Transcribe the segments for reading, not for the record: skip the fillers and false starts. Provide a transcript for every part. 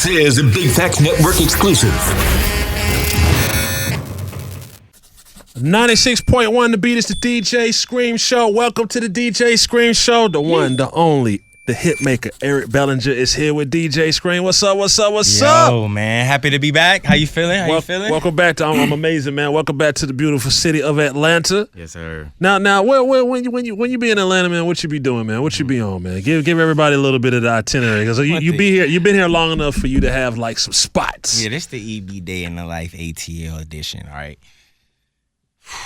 This is a Big Facts Network exclusive. 96.1 The Beat is the DJ Scream Show. Welcome to the DJ Scream Show. The one, the only, the hit maker, Eric Bellinger is here with DJ Scream. What's up, what's up, what's up? Yo, man. Happy to be back. How you feeling? Welcome back to, I'm amazing, man. Welcome back to the beautiful city of Atlanta. Yes, sir. Now, when you be in Atlanta, man, what you be doing, man? What you be on, man? Give everybody a little bit of the itinerary, because you've been here long enough for you to have like some spots. Yeah, this the EB Day in the Life ATL edition, all right?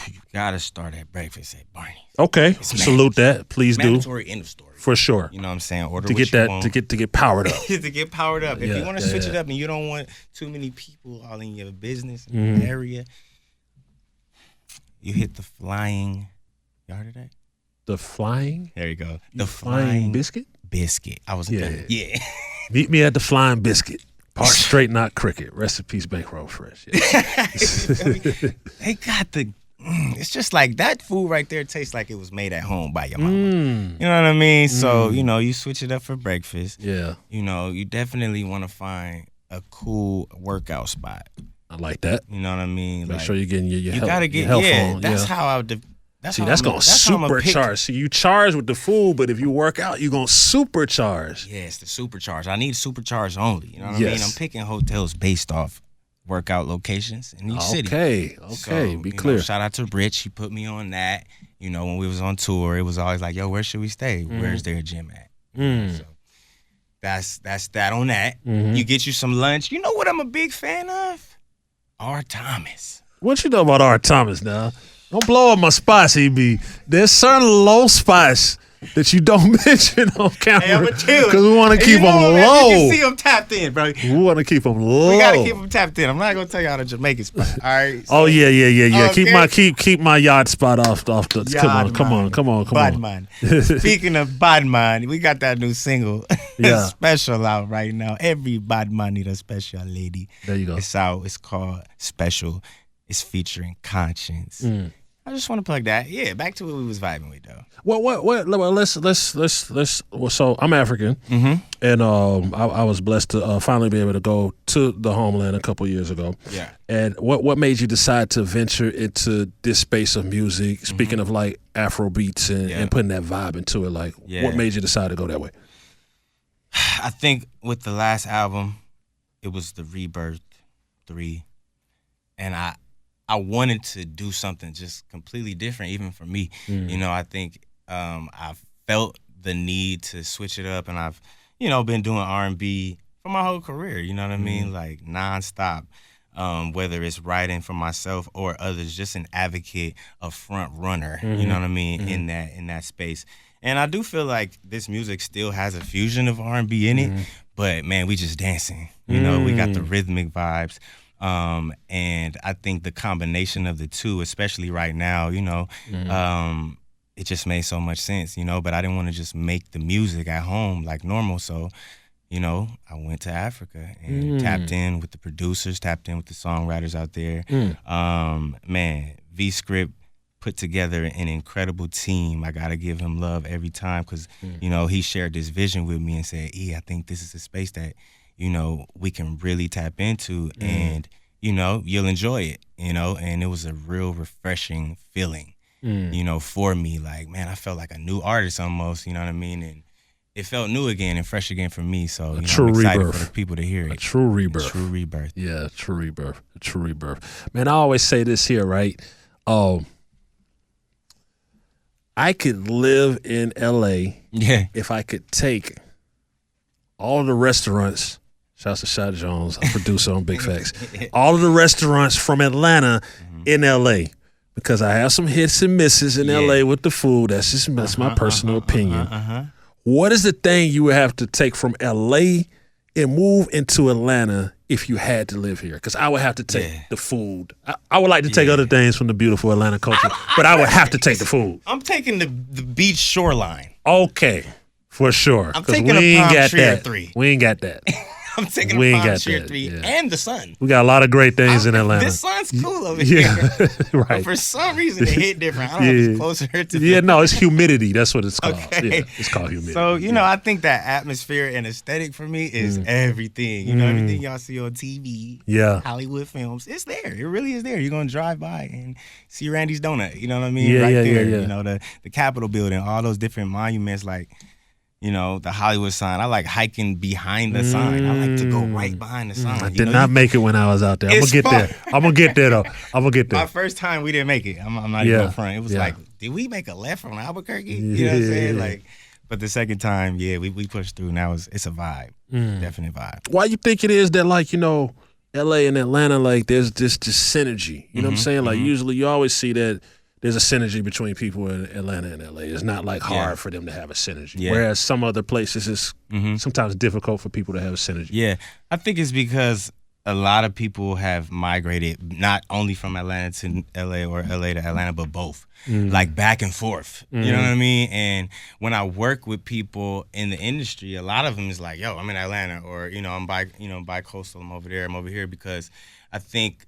You gotta start at breakfast at Barney's. Okay, salute that. Please do. Mandatory, end of story. For sure. You know what I'm saying? Order to what get you that want. to get powered up. To get powered up. If you want to switch it up and you don't want too many people all in your business area, you hit the flying. You heard of that? The flying? There you go. The flying biscuit? Biscuit. I was yeah. Meet me at the Flying Biscuit. Park Straight Not Cricket. Rest in peace, Bankroll Fresh. Yeah. They got the. It's just like that food right there tastes like it was made at home by your mama. You know what I mean? So, you switch it up for breakfast. Yeah. You definitely want to find a cool workout spot. I like that. You know what I mean? Make sure you're getting your you health, gotta get, your health yeah, on. that's yeah. how I would. That's going to supercharge. See, you charge with the food, but if you work out, you're going to supercharge. Yeah, it's the supercharge. I need supercharge only. You know what I mean? I'm picking hotels based off workout locations in each city. Okay, so, be clear. Shout out to Rich. He put me on that. When we was on tour, it was always like, yo, where should we stay? Where's their gym at? So that's that on that. You get you some lunch. You know what I'm a big fan of? R. Thomas. What you know about R. Thomas now? Don't blow up my spots, EB. There's certain low spots that you don't mention on camera because we want to keep them low. You can see them tapped in, bro. We want to keep them low. We gotta keep them tapped in. I'm not gonna tell you how to Jamaican spot. All right. So, yeah. Okay. Keep my yard spot off the. Come on. Badman. Speaking of Badman, we got that new single, Special, out right now. Every Badman need a special lady. There you go. It's out. It's called Special. It's featuring Conscience. I just want to plug that. Yeah, back to what we was vibing with though. Well, let's. So I'm African, and I was blessed to finally be able to go to the homeland a couple years ago. Yeah. And what made you decide to venture into this space of music? Speaking of like Afro Beats and putting that vibe into it, like what made you decide to go that way? I think with the last album, it was the Rebirth 3, and I wanted to do something just completely different, even for me. I think I felt the need to switch it up, and I've, been doing R&B for my whole career. You know what I mean? Like nonstop. Whether it's writing for myself or others, just an advocate, a front runner. You know what I mean? In that space, and I do feel like this music still has a fusion of R&B in it, but man, we just dancing. We got the rhythmic vibes. And I think the combination of the two, especially right now, it just made so much sense, but I didn't want to just make the music at home like normal. So, I went to Africa and tapped in with the producers, tapped in with the songwriters out there. Man, V-Script put together an incredible team. I got to give him love every time because, he shared this vision with me and said, I think this is a space that, we can really tap into and, you'll enjoy it, and it was a real refreshing feeling, for me. Like, man, I felt like a new artist almost, you know what I mean? And it felt new again and fresh again for me. So, I'm excited rebirth. for the people to hear it. A true rebirth. A true rebirth. Yeah, a true rebirth. Man, I always say this here, right? I could live in L.A. if I could take all of the restaurants. Shouts to Shot Jones, a producer on Big Facts. All of the restaurants from Atlanta in L.A. because I have some hits and misses in L.A. with the food. That's my personal opinion. What is the thing you would have to take from L.A. and move into Atlanta if you had to live here? Because I would have to take the food. I would like to take other things from the beautiful Atlanta culture, but I would have to take the food. I'm taking the beach shoreline. Okay, for sure. I'm taking a palm tree or 3. We ain't got that. I'm taking We the ain't got Tier that, 3 yeah. and the Sun. We got a lot of great things in Atlanta. This Sun's cool over Yeah, here. But right. for some reason, it hit different. I don't know if it's closer to Yeah, no, it's humidity. That's what it's called. Okay. Yeah, it's called humidity. So, you know, I think that atmosphere and aesthetic for me is everything. You know, everything y'all see on TV, Hollywood films, it's there. It really is there. You're going to drive by and see Randy's Donut. You know what I mean? Right there. Yeah. You know, the Capitol building, all those different monuments, like, you know, the Hollywood sign. I like hiking behind the sign. I like to go right behind the sign. I did not make it when I was out there. I'm going to get there. I'm going to get there, though. I'm going to get there. My first time, we didn't make it. I'm not even front. It was like, did we make a left from Albuquerque? You know what I'm saying? Like, but the second time, we pushed through. Now it's a vibe. Definite vibe. Why you think it is that, like, you know, LA and Atlanta, like, there's this synergy? You know what I'm saying? Like, usually you always see that there's a synergy between people in Atlanta and LA. It's not like hard for them to have a synergy. Whereas some other places it's sometimes difficult for people to have a synergy. Yeah, I think it's because a lot of people have migrated not only from Atlanta to LA or LA to Atlanta, but both. Like back and forth. You know what I mean? And when I work with people in the industry, a lot of them is like, yo, I'm in Atlanta, or, you know, I'm bi-coastal, I'm over there, I'm over here, because I think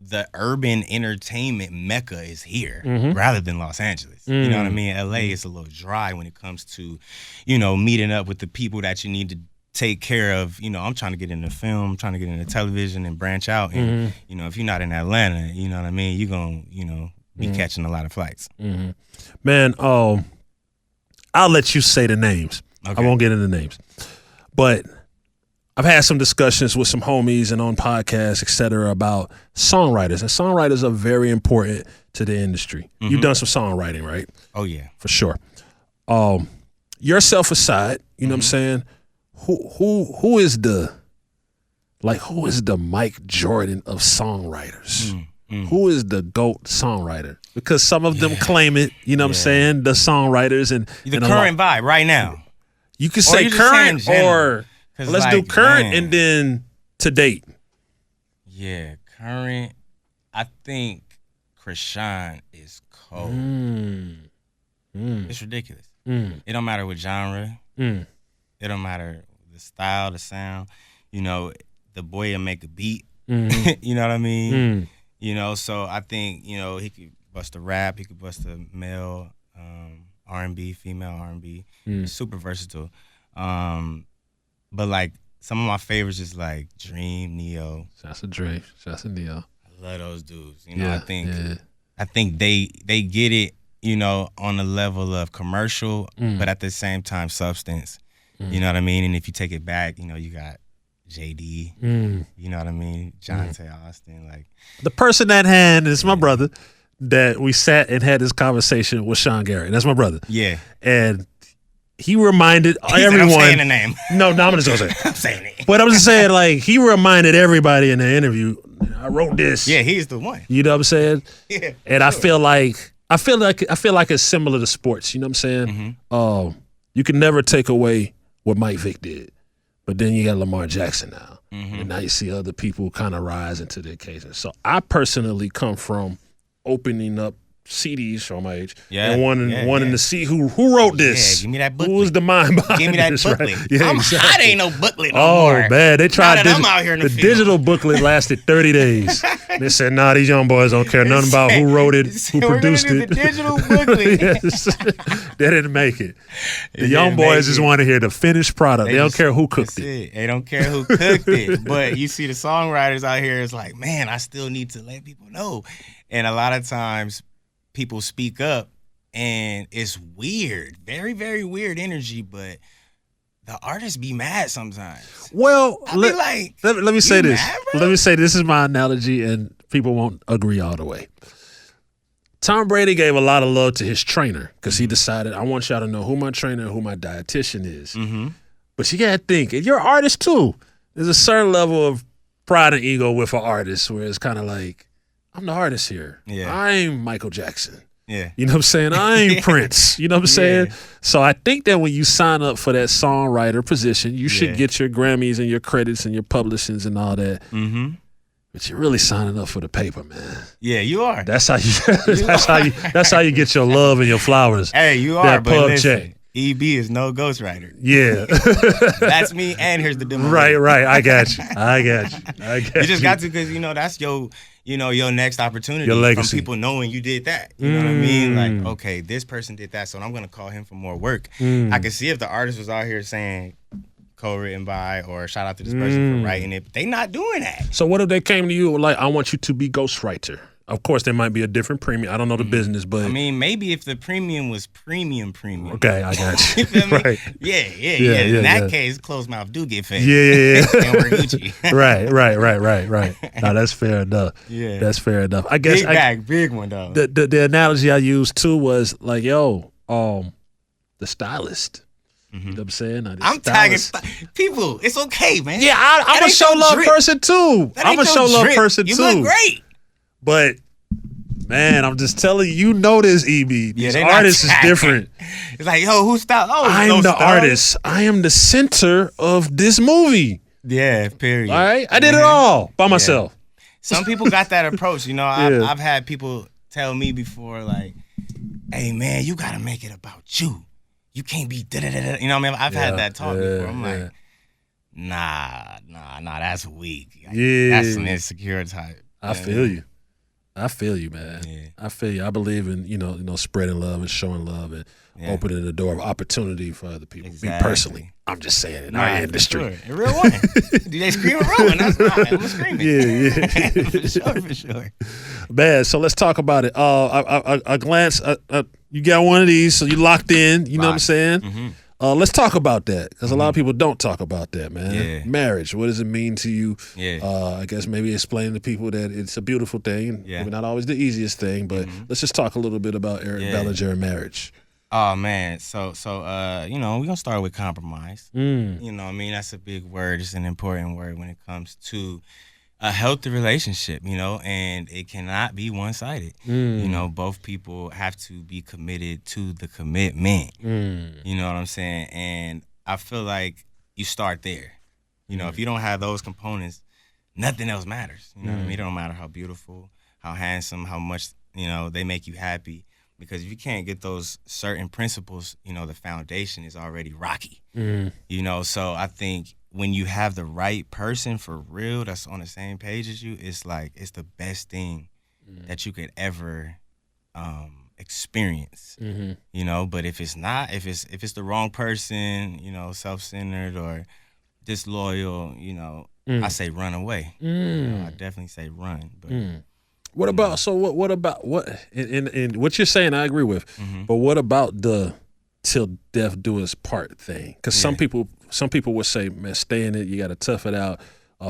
the urban entertainment mecca is here rather than Los Angeles. You know what I mean? LA is a little dry when it comes to, you know, meeting up with the people that you need to take care of. You know, I'm trying to get into film, I'm trying to get into television and branch out. And, you know, if you're not in Atlanta, you know what I mean, you're going to, you know, be catching a lot of flights. Man, I'll let you say the names. Okay. I won't get into names. But I've had some discussions with some homies and on podcasts, et cetera, about songwriters. And songwriters are very important to the industry. You've done some songwriting, right? Oh, yeah. For sure. Yourself aside, you know what I'm saying? Who is the Mike Jordan of songwriters? Who is the GOAT songwriter? Because some of them claim it, you know what I'm saying? The songwriters and the current vibe right now. You could say current, or let's do current and then to date. Yeah, current. I think Krishan is cold. It's ridiculous. It don't matter what genre. It don't matter the style, the sound. You know, the boy will make a beat. You know what I mean? You know, so I think, you know, he could bust a rap, he could bust a male R&B, female R&B. He's super versatile. But like some of my favorites is like Dream, Neo. Shouts to Dre, shouts to Neo. I love those dudes. You know, I think they get it, you know, on the level of commercial, but at the same time substance. You know what I mean? And if you take it back, you know, you got JD, you know what I mean? Jonte Austin, like the person at hand is my brother that we sat and had this conversation with Sean Garrett. That's my brother. Yeah. And he reminded everyone. I'm saying the name. No, I'm just gonna say it. I'm saying it. But I'm just saying, like, he reminded everybody in the interview, I wrote this. Yeah, he's the one. You know what I'm saying? Yeah. And I feel like it's similar to sports. You know what I'm saying? You can never take away what Mike Vick did. But then you got Lamar Jackson now. And now you see other people kind of rise into the occasion. So I personally come from opening up CDs, show my age, and wanting to see who wrote this. Yeah, give me that booklet. Who was the mind behind Give me that this, booklet. Right? Yeah, I ain't no booklet no more. Oh, man. They tried I'm out here in the field. digital booklet lasted 30 days. They said, nah, these young boys don't care nothing about who wrote it, who produced it. The digital booklet. Yes. They didn't make it. The young boys just want to hear the finished product. They don't care who cooked it. They don't care who cooked it. But you see the songwriters out here, it's like, man, I still need to let people know. And a lot of times, people speak up, and it's weird, very, very weird energy, but the artists be mad sometimes. Well, let me say this. Mad, let me say this is my analogy, and people won't agree all the way. Tom Brady gave a lot of love to his trainer because he decided, I want y'all to know who my trainer and who my dietitian is. But you got to think, and you're an artist too. There's a certain level of pride and ego with an artist where it's kind of like, I'm the artist here. Yeah. I'm Michael Jackson. Yeah. You know what I'm saying? I ain't Prince. You know what I'm saying? So I think that when you sign up for that songwriter position, you should get your Grammys and your credits and your publishings and all that. But you're really signing up for the paper, man. Yeah, you are. That's how you. That's how you get your love and your flowers. Hey, you are. That but pub listen, check. EB is no ghostwriter. Yeah. That's me, and here's the demo. Right. I got you. You just got to, because, that's your next opportunity. Your legacy. From people knowing you did that. You know what I mean? Like, okay, this person did that, so I'm going to call him for more work. I can see if the artist was out here saying co-written by, or shout out to this person for writing it. They not doing that. So what if they came to you like, I want you to be ghostwriter? Of course, there might be a different premium. I don't know the business, but... I mean, maybe if the premium was premium. Okay, I got you. You feel me? Right. Yeah. In that case, closed mouth do get fed. Yeah. And we're Gucci. Right. No, that's fair enough. Yeah. That's fair enough. I guess... Big one, though. The analogy I used, too, was like, the stylist. You know what I'm saying? I'm tagging people. It's okay, man. Yeah, I'm a show love person, too. I'm a show love person, too. You look great. But, man, I'm just telling you, this, EB. These artists is different. It's like, yo, who's style? Oh, I am the artist. I am the center of this movie. Yeah, period. All right? I did it all by myself. Some people got that approach. I've had people tell me before, like, hey, man, you got to make it about you. You can't be da-da-da-da. You know what I mean? I've had that talk before. I'm like, nah, that's weak. That's an insecure type. I feel you. I feel you, man. Yeah. I feel you. I believe in spreading love and showing love and opening the door of opportunity for other people. Exactly. Me personally, I'm just saying in our industry. Sure. A real one. Do they scream and rolling? That's not. I'm screaming. Yeah. for sure. Man, so let's talk about it. I glance. You got one of these, so you locked in. You know what I'm saying? Mm-hmm. Let's talk about that, because a lot of people don't talk about that, man. Yeah. Marriage, what does it mean to you? Yeah. I guess maybe explain to people that it's a beautiful thing, and maybe not always the easiest thing, but let's just talk a little bit about Eric Bellinger and marriage. Oh, man. So we're going to start with compromise. You know what I mean? That's a big word. It's an important word when it comes to a healthy relationship, and it cannot be one-sided. Both people have to be committed to the commitment. You know what I'm saying? And I feel like you start there. If you don't have those components, nothing else matters. You know what I mean? It don't matter how beautiful, how handsome, how much, they make you happy. Because if you can't get those certain principles, the foundation is already rocky. So I think when you have the right person for real that's on the same page as you, it's like it's the best thing that you could ever experience. But if it's not, if it's the wrong person, self-centered or disloyal, I say run away. I definitely say run. But what about and what you're saying I agree with, but what about the till death do us part thing? Because some people would say, man, stay in it, you got to tough it out,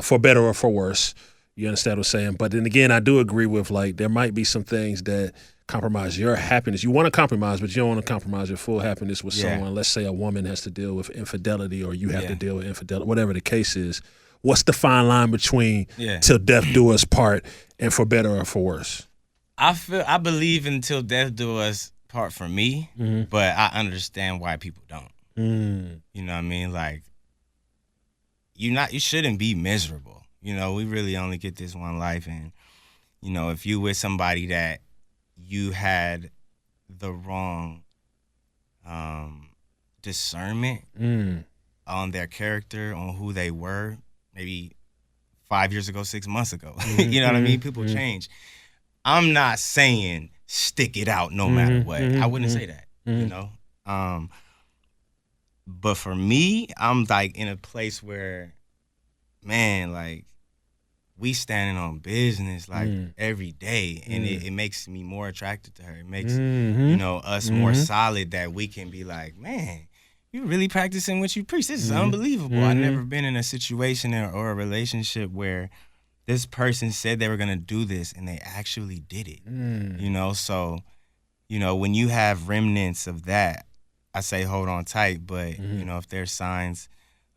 for better or for worse. You understand what I'm saying? But then again, I do agree with, like, there might be some things that compromise your happiness. You want to compromise, but you don't want to compromise your full happiness with someone. Let's say a woman has to deal with infidelity, or you have to deal with infidelity, whatever the case is. What's the fine line between till death do us part and for better or for worse? I believe in till death do us part for me, but I understand why people don't. You know what I mean? Like, you shouldn't be miserable. We really only get this one life, and if you with somebody that you had the wrong discernment on their character, on who they were, maybe 5 years ago, 6 months ago. You know what I mean? People change. I'm not saying stick it out no matter what. I wouldn't say that, But for me, I'm like in a place where, man, like, we standing on business like every day, and it makes me more attracted to her. It makes us more solid, that we can be like, man, you really practicing what you preach. This is unbelievable. I've never been in a situation or a relationship where this person said they were gonna do this and they actually did it. So when you have remnants of that, I say hold on tight. But if there's signs,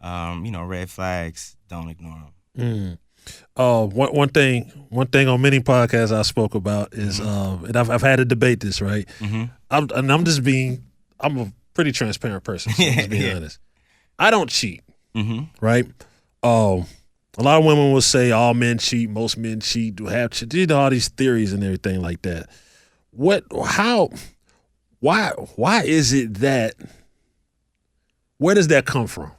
red flags, don't ignore them. One thing on many podcasts I spoke about is, and I've had to debate this, right? I'm a pretty transparent person, so I'm just being honest. I don't cheat, right? A lot of women will say all men cheat, most men cheat, do have cheat, all these theories and everything like that. Why is it that where does that come from?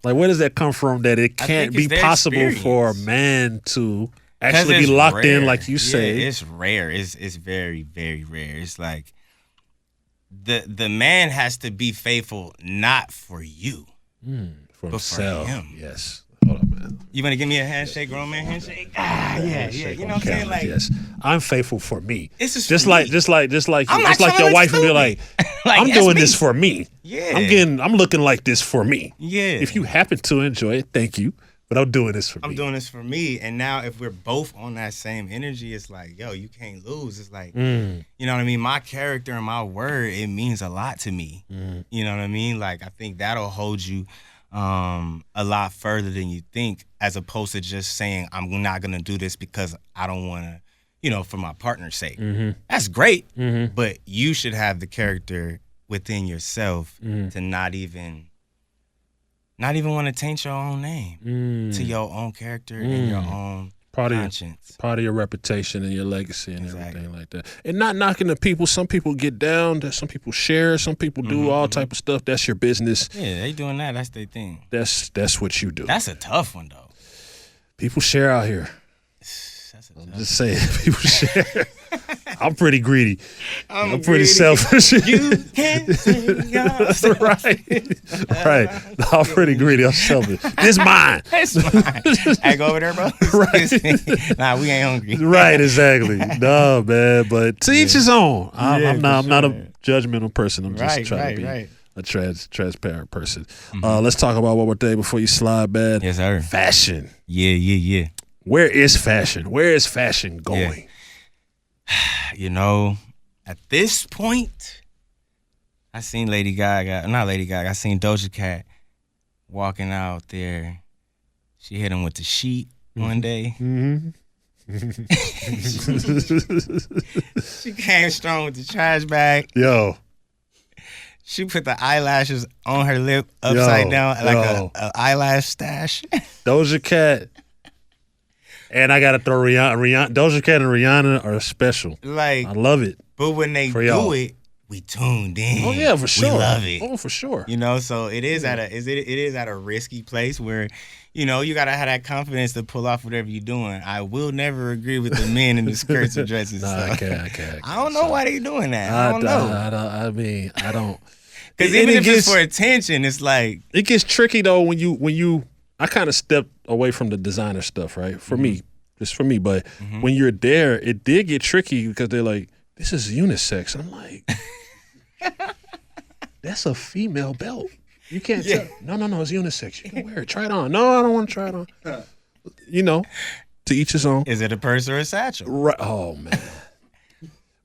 Like, where does that come from that it can't be possible for a man to actually be locked in, like you say? Yeah, it's rare. It's very, very rare. It's like the man has to be faithful not for you, For but himself. for him. Yes. Hold on, man. You want to give me a handshake, grown man handshake? Yeah. You know what I'm saying? Like, yes, I'm faithful for me. It's just for like me. just like I'm not your wife stupid. would be like, Like, I'm that's doing me. this for me. Yeah. I'm looking like this for me. Yeah. If you happen to enjoy it, thank you. But I'm doing this for me. I'm doing this for me. And now if we're both on that same energy, it's like, yo, you can't lose. It's like, you know what I mean? My character and my word, it means a lot to me. You know what I mean? Like, I think that'll hold you a lot further than you think, as opposed to just saying, I'm not going to do this because I don't want to, you know, for my partner's sake. That's great. But you should have the character within yourself to not even want to taint your own name to your own character and your own conscience. Part of your reputation and your legacy and everything like that. And not knocking the people. Some people get down. Some people share. Some people do all type of stuff. That's your business. Yeah, they doing that. That's their thing. That's what you do. That's a tough one, though. People share out here. That's a I'm tough just saying, people share. I'm pretty greedy. I'm pretty greedy. selfish. You can't say yours. right. No, I'm pretty greedy. I'm selfish. This mine. It's mine. Hey, go over there, bro. Right. Nah, we ain't hungry. Right, exactly. No, man, but to each his own. I'm not a judgmental person. I'm just trying to be a transparent person. Let's talk about one more thing before you slide, man. Yes, sir. Fashion. Yeah. Where is fashion? Where is fashion going? You know, at this point, I seen not Lady Gaga, I seen Doja Cat walking out there. She hit him with the sheet one day. She came strong with the trash bag. Yo. She put the eyelashes on her lip upside down like a eyelash stash. Doja Cat. And I gotta throw Rihanna. Doja Cat and Rihanna are special. Like, I love it. But when they do it, we tuned in. Oh yeah, for sure. We love it. Oh, for sure. You know, so it is at a risky place where, you know, you gotta have that confidence to pull off whatever you're doing. I will never agree with the men in the skirts and dresses. I can't. I don't know why they doing that. I don't know. I don't. Because even if it's for attention, it's like it gets tricky though when you. I kind of stepped away from the designer stuff, right? For me, just for me. But when you're there, it did get tricky because they're like, this is unisex. I'm like, that's a female belt. You can't tell. No, it's unisex. You can wear it. Try it on. No, I don't want to try it on. You know, to each his own. Is it a purse or a satchel? Right. Oh, man.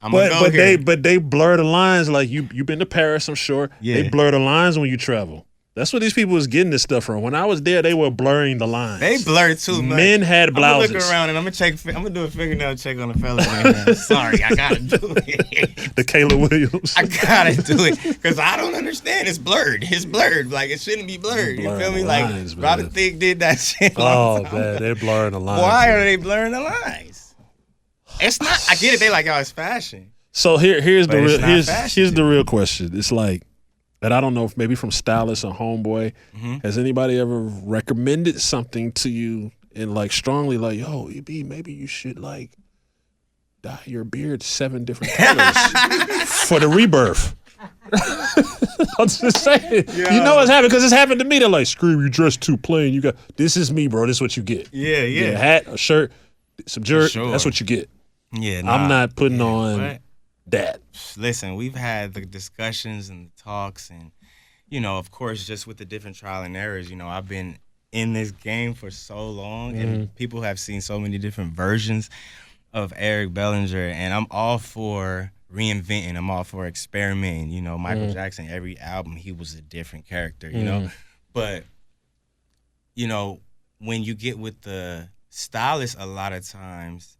But they blur the lines. Like you've been to Paris, I'm sure. Yeah. They blur the lines when you travel. That's where these people was getting this stuff from. When I was there, they were blurring the lines. They blurred too. Men had blouses. I'm gonna look around and I'm gonna do a fingernail check on the fella. Man. Sorry, I gotta do it. The Kayla Williams. I gotta do it because I don't understand. It's blurred. It's blurred. Like it shouldn't be blurred. You feel me? Lines, like Robin Thicke did that shit. Long time ago. They're blurring the lines. Why are they blurring the lines? It's not. I get it. They like, oh, it's fashion. So here's the real question. It's like, and I don't know if maybe from stylist or homeboy, has anybody ever recommended something to you and like strongly like, yo, EB, maybe you should like dye your beard 7 different colors for the rebirth. I'm just saying. Yo. You know what's happening because it's happened to me. They're like, screw you, dress too plain. This is me, bro. This is what you get. Yeah. A hat, a shirt, some jerk. Sure. That's what you get. Yeah, I'm not putting on that. Listen, we've had the discussions and the talks and, you know, of course, just with the different trial and errors, you know, I've been in this game for so long and people have seen so many different versions of Eric Bellinger, and I'm all for reinventing. I'm all for experimenting. You know, Michael Jackson, every album, he was a different character, you know. But, you know, when you get with the stylist a lot of times,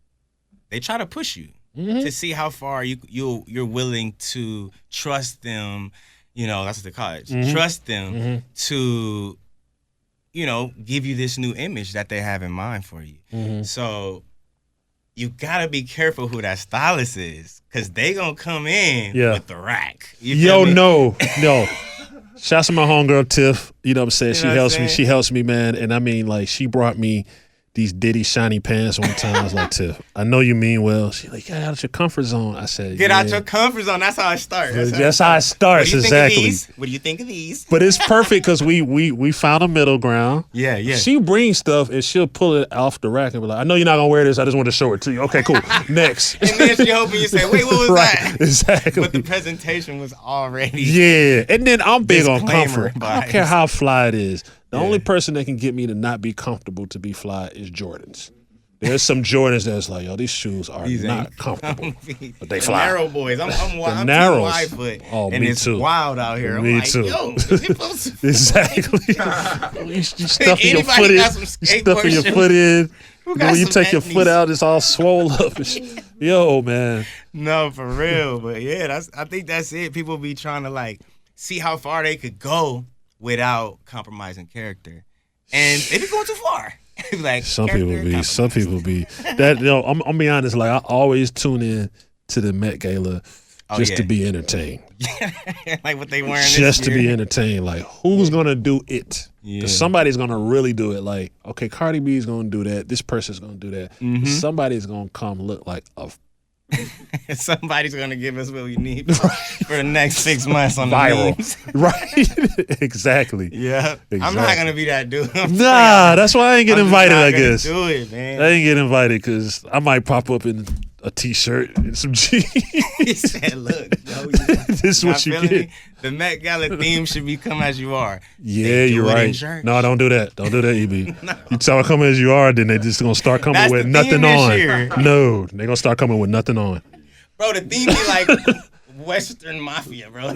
they try to push you. To see how far you're willing to trust them, you know, that's what they call it. Trust them to, you know, give you this new image that they have in mind for you. So you gotta be careful who that stylist is, because they gonna come in with the rack. No. Shouts to my homegirl Tiff. You know what I'm saying? You She know what I'm helps me. saying? She helps me, man. And I mean, like, she brought me these Diddy shiny pants one time. I was like, Tiff, I know you mean well. She's like, get out of your comfort zone. I said, Get out your comfort zone. That's how it starts. That's how it starts, exactly. What do you think of these? But it's perfect because we found a middle ground. Yeah, yeah. She brings stuff and she'll pull it off the rack and be like, I know you're not gonna wear this. I just want to show it to you. Okay, cool. Next. And then she hoping you say, wait, what was Right, that? exactly. But the presentation was already. Yeah, and then I'm big on Disclaimer comfort. I don't vibes. care how fly it is. The Yeah. only person that can get me to not be comfortable to be fly is Jordans. There's some Jordans that's like, yo, these shoes are These not ain't comfortable, comfy. but they The fly. narrow boys. I'm team narrows. wide foot. Oh, and me it's too. wild out here. Me I'm like, too. yo, is it supposed to Exactly. you stuffing your Anybody foot in. got some You stuffing your skateboard foot in. Who got When you some take your Etnies? foot out, it's all swole up. And shit. Yo, man. No, for real. But yeah, I think that's it. People be trying to like see how far they could go without compromising character. And they be going too far. Like Some people be that. You know, I'm be honest. Like I always tune in to the Met Gala just to be entertained. Like what they wearing Just this to year. be entertained. Like who's gonna do it? Yeah. Because somebody's gonna really do it. Like okay, Cardi B's gonna do that. This person's gonna do that. Mm-hmm. Somebody's gonna come look like a Somebody's gonna give us what we need for the next 6 months on the viral, memes. right? Exactly. Yeah, I'm not Exactly. gonna be that dude. I'm Nah, that's why I ain't get I'm just invited. not I gonna guess do it, man. I ain't get invited because I might pop up in a t-shirt and some jeans. He said, "Look, yo, This is not what you feeling get. me? The Met Gala theme should be come as you are." Yeah, They do you're it in right. church. No, don't do that. Don't do that, EB. You tell come as you are, then they just gonna start coming That's with the nothing theme this on. year. No, they gonna start coming with nothing on. Bro, the theme be like Western Mafia, bro.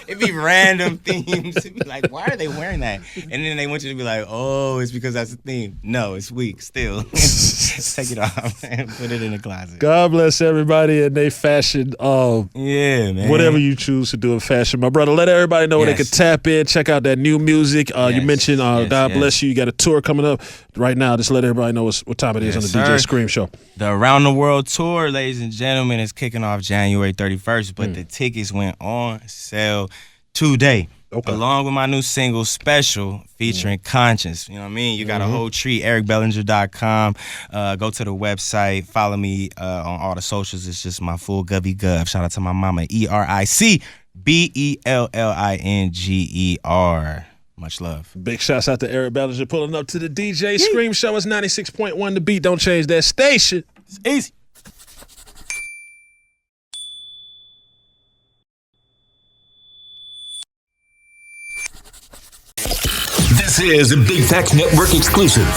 It be random themes. It be like, why are they wearing that? And then they want you to be like, oh, it's because that's the theme. No, it's weak still. Take it off and put it in the closet. God bless everybody in their fashion. Yeah, man. Whatever you choose to do in fashion, my brother. Let everybody know where they can Yes. tap in, check out that new music. You Yes, mentioned yes, God yes. bless you. You got a tour coming up right now. Just let everybody know what time it is Yes, on the sir. DJ Scream Show. The Around the World Tour, ladies and gentlemen, is kicking off January 31st, but the tickets went on sale today. Okay. Along with my new single, Special, featuring Conscience. You know what I mean? You got a whole treat, ericbellinger.com. Go to the website. Follow me on all the socials. It's just my full Gubby Gov. Shout out to my mama, EricBellinger. Much love. Big shouts out to Eric Bellinger pulling up to the DJ Scream Show. It's 96.1 The Beat. Don't change that station. It's easy. This is a Big Facts Network exclusive.